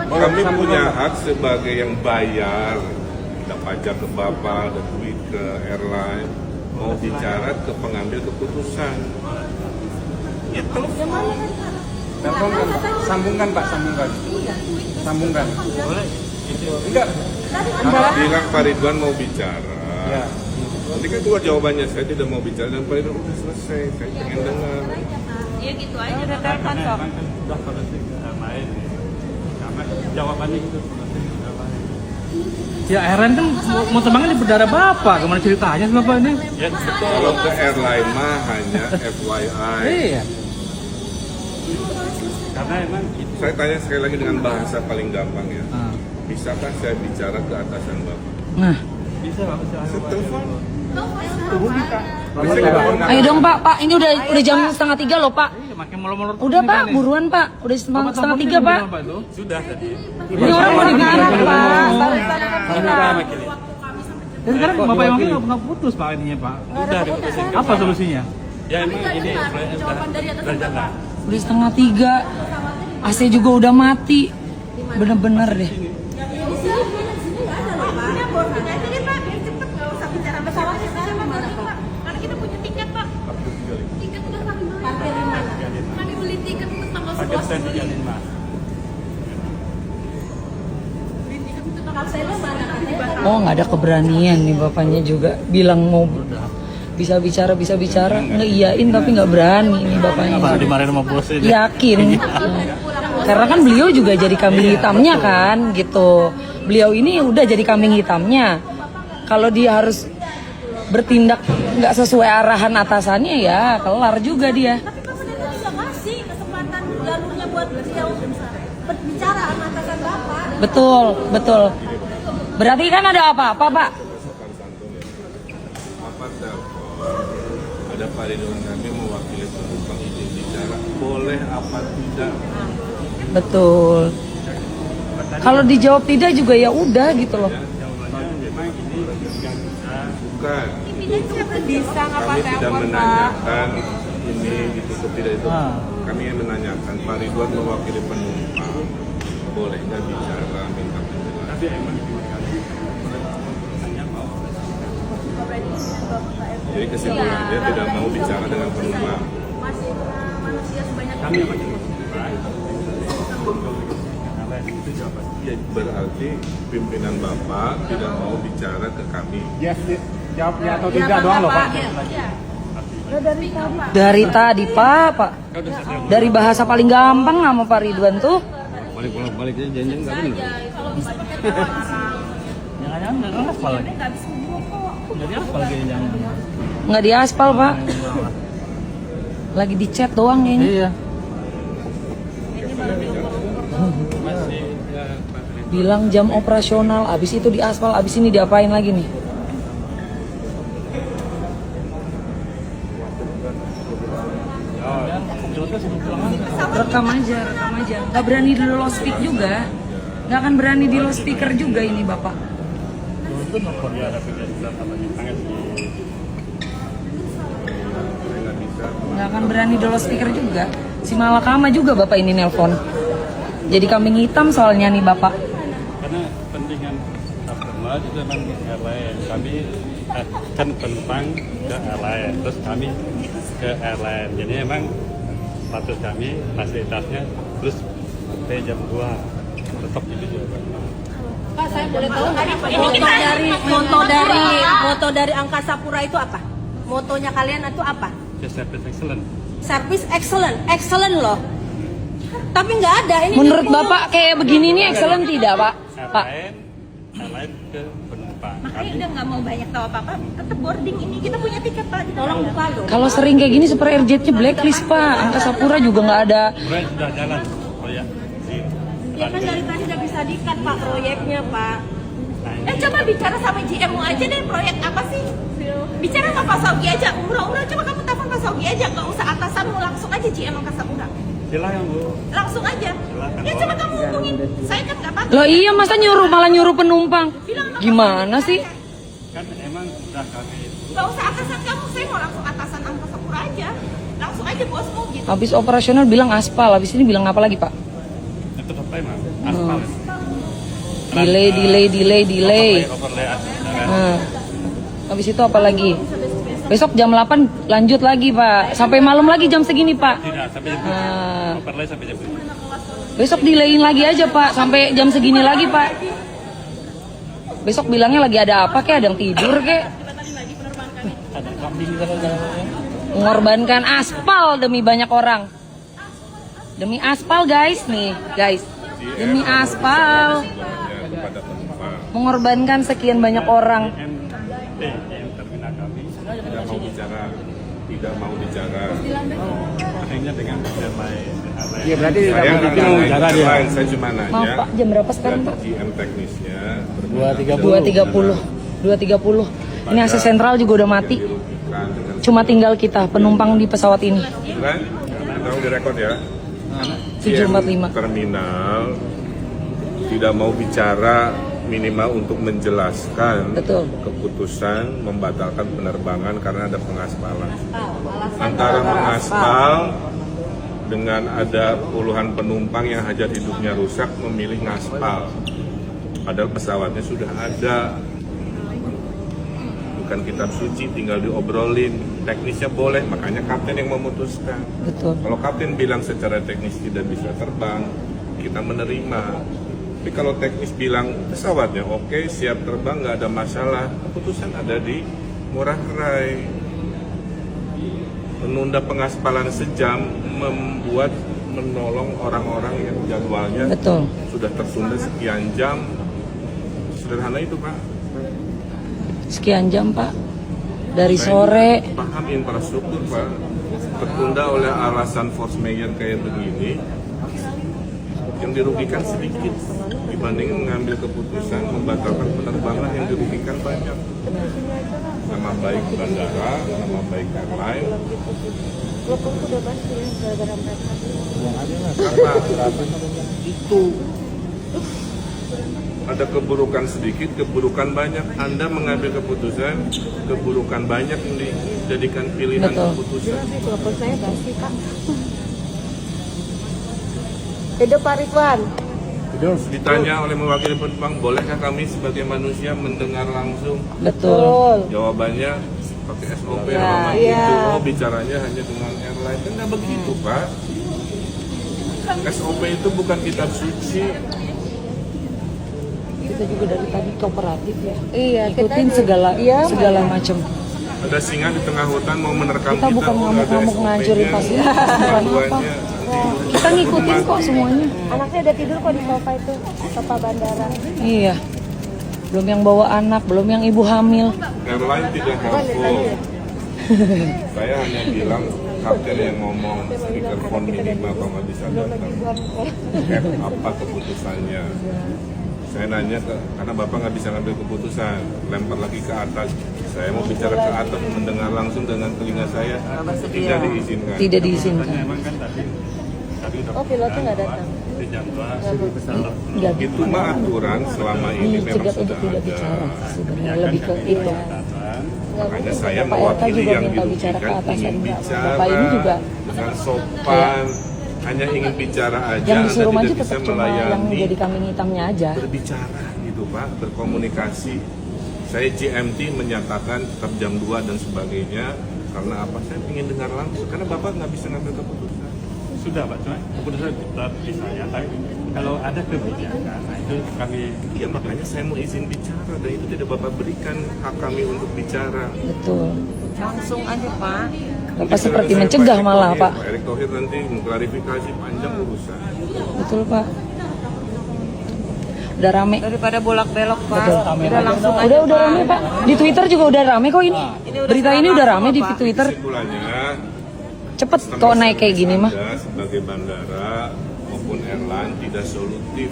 Kami punya hak sebagai yang bayar, ada pajak ke Bapak, ada duit ke airline, mau bicara ke pengambil keputusan. Ya telepon. Telepon kan, sambungkan Pak, sambungkan. Boleh. Enggak. Bilang Pak Ridwan mau bicara. Ya. Nanti kan keluar jawabannya, saya tidak mau bicara dan Pak Ridwan udah selesai, saya pengen dengar. Iya gitu aja udah telepon kok. Memang kan sudah politik lain. Karena jawabannya itu politik lain. Ya airline kan mau terbangnya di berdarah Bapak, gimana ceritanya sih Bapak ini? Ya betul. Kalau ke airline mah hanya FYI. Iya. Karena emang itu Saya tanya sekali lagi dengan bahasa paling gampang ya. Ah. Bisakah saya bicara ke atasan Bapak? Nah, bisa Pak, bisa. Saya telepon. Ayo dong Pak, ini udah jam 2:30 loh Pak. iya, makin molor-molor. Udah Pak, buruan Pak. Udah Bapak 2:30 Pak. Sudah tadi. Ini orang mau dimana Pak? Dan sekarang Bapak yang wakil nggak putus Pak ininya Pak. Sudah diputusin. Apa solusinya? Ya emang ini sudah jalan. Udah 2:30. AC juga udah mati. Bener-bener deh. Karena kita punya tiket Pak. Tiket udah kami beli. Kami beli tiket untuk tanggal Paket 11 stand Juli. 35. Beli tiket untuk tanggal 11 mana? Oh nggak ada keberanian nih bapaknya juga bilang mau bisa bicara ngeiyain tapi nggak berani nih bapaknya. Apa dimarahin sama bosnya? Yakin. Karena kan beliau juga jadi kambing hitamnya kan gitu. Beliau ini udah jadi kambing hitamnya. Kalau dia harus bertindak nggak sesuai arahan atasannya ya kelar juga dia. Tapi Bapak tadi bisa ngasih kesempatan jalurnya buat beliau berbicara sama atasan Bapak. Betul. Berarti kan ada apa-apa Pak? Apa telepon? Ada Pak Ridwan kami mewakili penumpang izin bicara. Boleh apa tidak? Betul. Kalau dijawab tidak juga ya udah gitu loh. Bukan. Bisa Kami tidak menanyakan ini gitu tidak itu. Kami yang menanyakan Pak Ridwan mewakili penumpang. Boleh nggak bicara minta penjelasan? Tapi emang hanya mau Jadi kesimpulannya tidak mau bicara dengan penumpang. masih manusia sebanyak kami yang masih itu jawaban. Ya, berarti pimpinan Bapak tidak mau bicara ke kami. Yes, jawab ya atau tidak doang loh Pak. Dari tadi Pak. Dari bahasa paling gampang sama Pak Ridwan tuh. Balik aja janjian nggak bener. kalau bisa pakai orang. Jangan-jangan nggak aspal lagi. Nggak bisa ngomong kok. Nggak diaspal lagi jangan. Nggak diaspal Pak. Lagi dicat doang kayaknya. Iya. Masih ya Pak. Bilang jam operasional, abis itu diaspal, abis ini diapain lagi nih? Rekam aja. Nggak berani di low speak juga. Nggak akan berani di low speaker juga ini Bapak. Itu nelfon dia ada kegiatan apa di tangan di Nggak akan berani di low speaker juga. Si Malakama juga Bapak ini nelpon. Jadi kambing hitam soalnya nih Bapak. karena pentingan customer itu memang airline kami kan penumpang ke airline terus kami ke airline jadi memang status kami fasilitasnya terus sampai jam 2 tetap itu juga. Pak, saya boleh tahu moto dari Angkasa Pura itu apa? Motonya kalian itu apa? The service excellent. Service excellent loh. Tapi nggak ada ini. Menurut Bapak kayak begini nih excellent tidak Pak? Pak. Airline ke penumpang. Makanya udah nggak mau banyak tahu apa-apa. Tetap boarding ini kita punya tiket Pak. Tolong buka loh. Kalau sering kayak gini super airjetnya blacklist Pak. Angkasa Pura juga nggak ada. Proyek sudah jalan proyek di Ya kan dari tadi udah bisa dikat Pak proyeknya Pak. Nah, ini Coba bicara sama GMO aja deh proyek apa sih? Bicara sama Pak Saugi aja. Umrah coba kamu telepon Pak Saugi aja. Nggak usah atasanmu langsung aja GM Angkasa Pura. silakan Bu. Langsung aja. Silakan. Ya coba kamu hubungin. Saya kan nggak pakai. Loh iya masa malah nyuruh penumpang? Gimana sih? Kan emang sudah kami Nggak usah atasan kamu. Saya mau langsung atasan Angkasa Pura aja. Langsung aja bosmu gitu. Habis operasional bilang aspal, habis ini bilang apa lagi Pak? tetap emang aspal. Delay. Overlay aspal. Nah, habis itu apa lagi? Besok jam 8 lanjut lagi Pak. Sampai malam lagi jam segini Pak. Tidak sampai jam 7. Overlay sampai jam 7. Besok delayin lagi aja Pak. Sampai jam segini lagi Pak. Besok bilangnya lagi ada apa kek? Ada yang tidur kek? Mengorbankan aspal demi banyak orang. Demi aspal guys nih guys. Demi aspal. Kepada penumpang Mengorbankan sekian banyak orang. Terminal kami tidak mau bicara. akhirnya dengan airline. Iya berarti Saya tidak nggak mau nanya jaga dia. airline, saya cuma Maaf nanya. Pak, jam berapa sekarang Pak? GM teknisnya 2.30. Ini AC sentral juga udah mati. dirugikan dengan Cuma tinggal kita penumpang di pesawat ini. kan? Tolong direkod ya. 745. Terminal tidak mau bicara minimal untuk menjelaskan Betul. keputusan membatalkan penerbangan karena ada pengaspalan. Antara mengaspal dengan ada puluhan penumpang yang hajat hidupnya rusak memilih ngaspal. Padahal pesawatnya sudah ada. Bukan kitab suci, tinggal diobrolin. Teknisnya boleh, makanya kapten yang memutuskan. Betul. Kalau kapten bilang secara teknis tidak bisa terbang, kita menerima. Tapi kalau teknis bilang pesawatnya oke, siap terbang, nggak ada masalah, keputusan ada di Ngurah Rai. Menunda pengaspalan sejam membuat menolong orang-orang yang jadwalnya Betul. sudah tertunda sekian jam. Sederhana itu Pak. Sekian jam Pak. Dari Saya sore. juga paham infrastruktur Pak. Tertunda oleh alasan force majeure kayak begini. Yang dirugikan sedikit dibanding mengambil keputusan membatalkan penerbangan yang dirugikan banyak. Nama baik bandara, nama baik airline. Karena itu ada keburukan sedikit, keburukan banyak. Anda mengambil keputusan, keburukan banyak yang dijadikan pilihan Betul. keputusan. Telepon saya basi Pak. Hidup Pak Ridwan. Ditanya oleh mewakili penumpang, bolehkah kami sebagai manusia mendengar langsung? Betul. Jawabannya pakai SOP Ya, lama iya. gitu. Oh, bicaranya hanya dengan airline. Kan nggak begitu, Pak. SOP itu bukan kitab suci. Kita juga dari tadi kooperatif ya. Iya, Ikutin segala macam. Ada singa di tengah hutan mau menerkam Kita bukan oh, nggak ada ngamuk-ngamuk SOP-nya. ngancurin fasilitas, bukan apa. Panduannya nanti Kita ngikutin kok semuanya. Anaknya udah tidur kok di sofa itu, sofa bandara. Iya. Belum yang bawa anak, belum yang ibu hamil. airline tidak helpful. Saya hanya bilang kapten yang ngomong speakerphone minimal kalau nggak bisa datang. Apa keputusannya? Saya nanya karena bapak nggak bisa ngambil keputusan, lempar lagi ke atas. Saya mau bicara ke atas, mendengar langsung dengan telinga saya, tidak diizinkan. Tidak diizinkan. Memang kan tadi Oh, pilotnya nggak datang. di jam 2 Enggak Itu mah aturan selama ini memang cegah sudah untuk tidak ada. bicara. Sebenarnya lebih ke itu. Makanya saya Bapak RK mewakili juga yang minta bicara ke dirugikan atas, ingin enggak. bicara Bapak ini juga dengan sopan, hanya ingin bicara aja. yang disuruh Anda maju tidak bisa tetap cuma yang melayani. jadi kambing hitamnya aja. Berbicara gitu Pak, berkomunikasi. Saya GMT menyatakan tetap jam 2 dan sebagainya karena apa? Saya ingin dengar langsung karena Bapak nggak bisa ngambil keputusan. sudah Pak, cuma keputusan tetap di saya. Tapi kalau ada kebijakan, nah itu kami Iya makanya saya mau izin bicara dan itu tidak Bapak berikan hak kami untuk bicara. Betul. Langsung aja Pak. Bapak seperti mencegah malah Pak. Pak Erick Thohir nanti mengklarifikasi panjang urusan. Betul Pak. Udah rame. Daripada bolak-belok Pak. Betul. Udah langsung aja. Udah rame Pak. Di Twitter juga udah rame kok ini. Berita ini udah rame di Twitter. Kesimpulannya Cepet kok naik kayak gini mah. Anda sebagai bandara maupun airline tidak solutif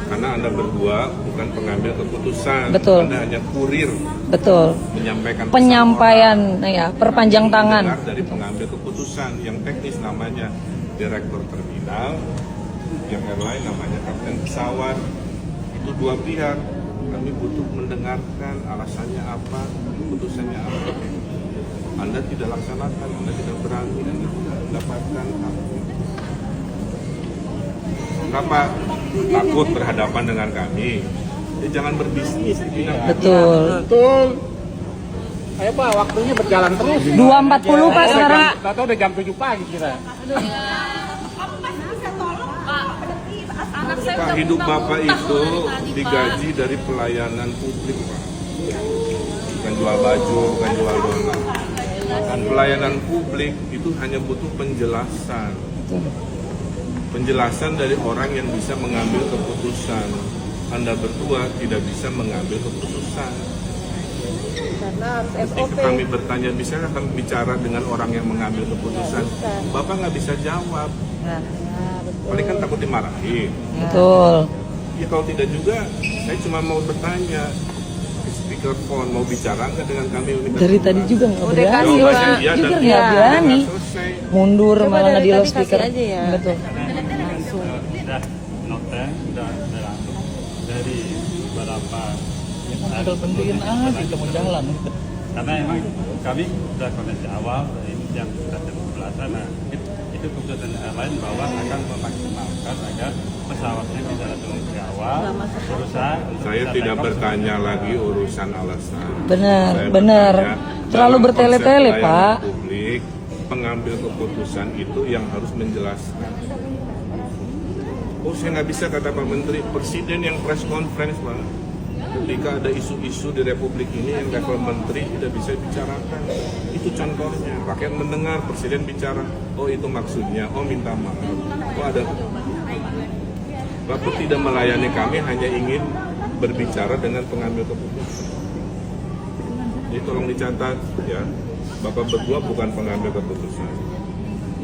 karena Anda berdua bukan pengambil keputusan. Betul. Anda hanya kurir Betul. menyampaikan pesan Penyampaian orang. ya, perpanjang tangan. Mendengar dari pengambil keputusan yang teknis namanya direktur terminal, yang airline namanya kapten pesawat. Itu dua pihak. Kami butuh mendengarkan alasannya apa, keputusannya apa. Anda tidak laksanakan, Anda tidak berani, Anda tidak mendapatkan hak. Apa? Takut berhadapan dengan kami. Ya, jangan berbisnis di bidang kami. Betul. Betul. Ayo Pak, waktunya berjalan terus. 2.40 Pak sekarang. Tahu udah jam 7 pagi kita. Pak, hidup Bapak itu digaji dari pelayanan publik, Pak. Bukan jual baju, bukan jual donat. Dan pelayanan publik itu hanya butuh penjelasan. Penjelasan dari orang yang bisa mengambil keputusan. Anda berdua tidak bisa mengambil keputusan. Karena harus Ketika SOP. kami bertanya, bisa nggak kami bicara dengan orang yang mengambil keputusan? Bapak nggak bisa jawab. Nah, betul. Paling kan takut dimarahin. Betul. Ya kalau tidak juga, saya cuma mau bertanya. Speakerphone mau bicara nggak dengan kami? Dari tadi juga nggak Udah berani. kasih, Jawabannya Pak. iya dan Jujur iya. nggak berani. Selesai. Mundur Coba malah nggak dari di tadi loudspeaker. kasih aja ya. Betul. sudah noten, sudah berlangsung dari beberapa Tinggal pentingin aja kita mau jalan. karena emang kami sudah koordinasi awal dari yang sudah jam 11 nah itu keputusan airline bahwa akan memaksimalkan agar pesawatnya bisa turun ke awal berusaha untuk Saya bisa tidak take off. bertanya lagi urusan alasan. Benar, Saya benar. bertanya, Terlalu dalam bertele-tele, konsep Pak. pelayanan Publik, pengambil keputusan itu yang harus menjelaskan. Oh, saya nggak bisa kata Pak Menteri, Presiden yang press conference, Pak. Ketika ada isu-isu di Republik ini yang level Menteri tidak bisa bicarakan. Itu contohnya. Rakyat mendengar Presiden bicara, oh itu maksudnya, oh minta maaf. Oh ada. Bapak tidak melayani kami, hanya ingin berbicara dengan pengambil keputusan. Jadi tolong dicatat ya, Bapak berdua bukan pengambil keputusan.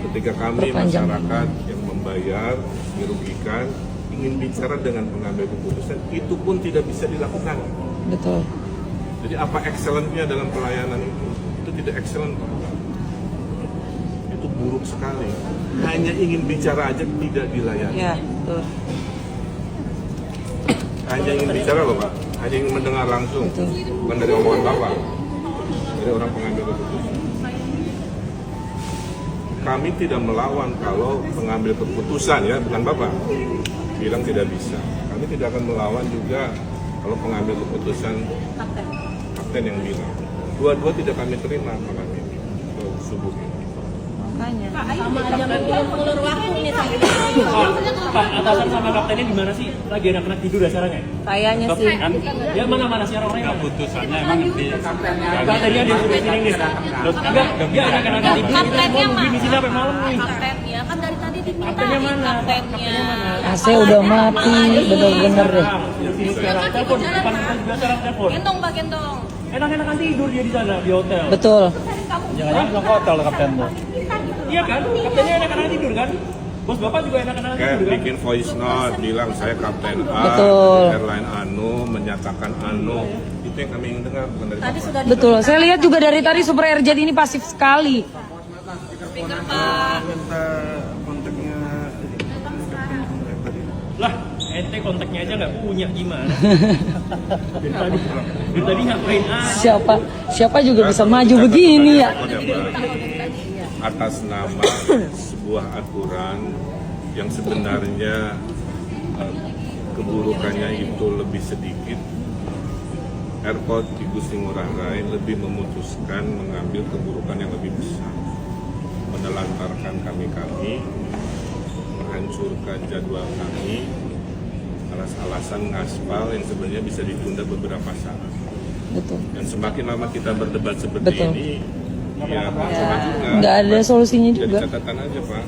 Ketika kami Perpanjang. masyarakat yang membayar, dirugikan, ingin bicara dengan pengambil keputusan, itu pun tidak bisa dilakukan. Betul. Jadi apa excellent-nya dalam pelayanan itu? Itu tidak excellent. Itu buruk sekali. Hanya ingin bicara aja tidak dilayani. Ya, betul. Hanya ingin bicara loh Pak, hanya ingin mendengar langsung, Betul. bukan dari omongan Bapak, dari orang pengambil keputusan. Kami tidak melawan kalau pengambil keputusan ya, bukan Bapak, bilang tidak bisa. Kami tidak akan melawan juga kalau pengambil keputusan kapten yang bilang. Dua-dua tidak kami terima Pak kami subuh ini. Makanya. Pak, atasan sama kaptennya di mana sih? Lagi enak-enak tidur ya sekarang ya? Kayaknya sih. Kan Ya mana sih orang-orangnya? keputusannya emang di Kaptennya di sini nih. terus Enggak, dia enak-enak tidur. Kita Kaptennya semua nungguin mana? di sini sampai malam nih. Kaptennya kan dari tadi dimintain Kaptennya mana? kaptennya. AC udah mati, bener-bener deh. Di sini sekarang telepon, depan kita juga sekarang telepon. Gendong Pak, gendong. Enak-enakan tidur dia di sana di hotel. Betul. Jangan-jangan bilang ke hotel kapten tuh. Iya kan? Kaptennya enak-enakan tidur kan? Bos Bapak juga enak-enakan Kayak tidur kan? bikin voice note, bilang saya kapten A, Betul. airline Anu, menyatakan Anu. Itu yang kami ingin dengar, bukan dari Bapak. Betul. Saya lihat juga dari tadi Super Airjet ini pasif sekali. Minta kontaknya Lah, ente kontaknya aja nggak punya gimana? Dari tadi ngapain aja? Siapa juga bisa maju begini ya. Atas nama sebuah aturan yang sebenarnya keburukannya itu lebih sedikit, Airport Igusti Ngurah Rai lebih memutuskan mengambil keburukan yang lebih besar, menelantarkan kami-kami, menghancurkan jadwal kami atas alasan ngaspal yang sebenarnya bisa ditunda beberapa saat. Betul. Dan semakin lama kita berdebat seperti Betul. ini, ya percuma juga. Nggak ada solusinya Jadi juga. catatan aja Pak,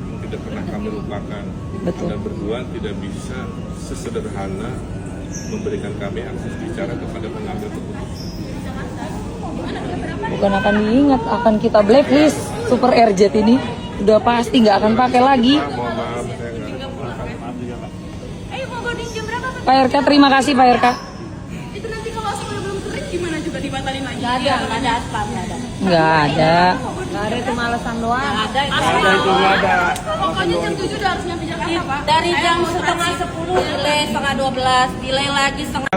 yang tidak pernah kami lupakan. Betul. Anda berdua tidak bisa sesederhana memberikan kami akses bicara kepada pengambil keputusan. Bukan akan diingat, akan kita blacklist Super Airjet ini. Udah pasti nggak akan pakai lagi. Pak, mohon maaf, saya nggak Ayo mau boarding jam berapa Pak? Pak RK, terima kasih Pak RK. Itu nanti kalau aspal belum kering gimana juga dibatalin lagi? Nggak ada aspal, nggak ada. Nggak ada. Nggak ada, itu malesan doang. Ada itu ada. Pokoknya jam 7 udah harus nyampe Jakarta Pak. Dari jam setengah 10 delay, setengah 12, delay lagi setengah